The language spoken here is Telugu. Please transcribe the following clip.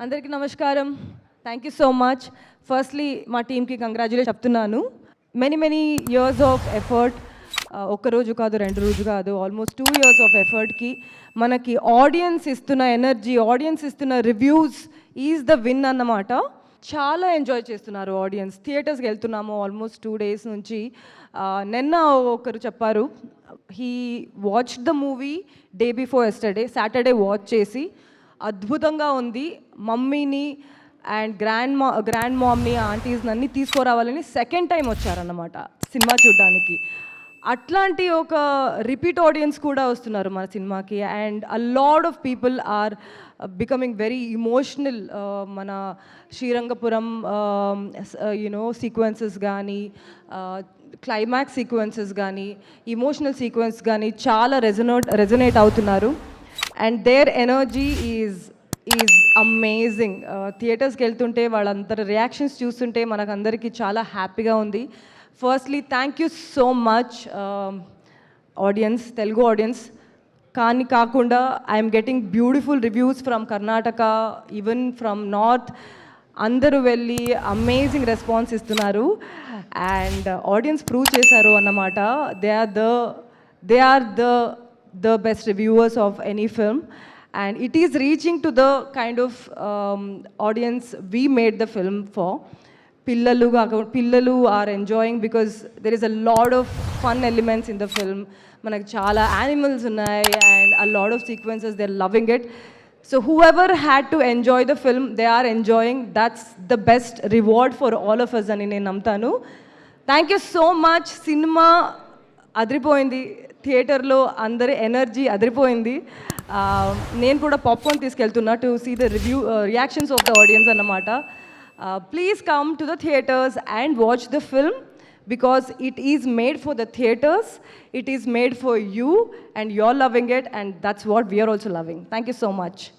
అందరికీ నమస్కారం. Thank you so much. Firstly మా టీమ్కి కంగ్రాచులేట్ చెప్తున్నాను. మెనీ ఇయర్స్ ఆఫ్ ఎఫర్ట్, ఒక్క రోజు కాదు, 2 రోజు కాదు, ఆల్మోస్ట్ 2 years ఆఫ్ ఎఫర్ట్కి మనకి ఆడియన్స్ ఇస్తున్న ఎనర్జీ, ఆడియన్స్ ఇస్తున్న రివ్యూస్ ఈజ్ ద విన్ అన్నమాట. చాలా ఎంజాయ్ చేస్తున్నారు ఆడియన్స్. థియేటర్స్కి వెళ్తున్నాము ఆల్మోస్ట్ 2 days నుంచి. నిన్న ఒకరు చెప్పారు, he watch the movie day before yesterday, Saturday watch చేసి అద్భుతంగా ఉంది, మమ్మీని అండ్ గ్రాండ్ మామ్ని, ఆంటీస్ని అన్నీ తీసుకురావాలని సెకండ్ టైం వచ్చారన్నమాట సినిమా చూడడానికి. అట్లాంటి ఒక రిపీట్ ఆడియన్స్ కూడా వస్తున్నారు మన సినిమాకి. And a lot of people are becoming very emotional. మన శ్రీరంగపురం సీక్వెన్సెస్ కానీ, క్లైమాక్స్ సీక్వెన్సెస్ కానీ, ఇమోషనల్ సీక్వెన్స్ కానీ చాలా రెజొనేట్ అవుతున్నారు. And their energy is amazing. థియేటర్స్కి వెళ్తుంటే వాళ్ళందరి రియాక్షన్స్ చూస్తుంటే మనకందరికీ చాలా హ్యాపీగా ఉంది. Firstly thank you so much audience, Telugu audience. కానీ కాకుండా I'm getting beautiful reviews from Karnataka, even from north. అందరూ వెళ్ళి అమేజింగ్ రెస్పాన్స్ ఇస్తున్నారు. అండ్ ఆడియన్స్ ప్రూవ్ చేశారు అన్నమాట. They are the best reviewers of any film, and it is reaching to the kind of audience we made the film for. Pillalu are enjoying because there is a lot of fun elements in the film. Manaku chaala animals unnai and a lot of sequences, they're loving it. So whoever had to enjoy the film, they are enjoying. That's the best reward for all of us ani nenu namtanu. Thank you so much. Cinema adripoyindi, థియేటర్లో అందరి ఎనర్జీ అదిరిపోయింది. నేను కూడా పాప్కార్న్ తీసుకెళ్తున్నా to see the reactions of the audience అన్నమాట. Please come to the theatres and watch the film because it is made for the theatres, it is made for you and you're loving it, and that's what we're also loving. Thank you so much.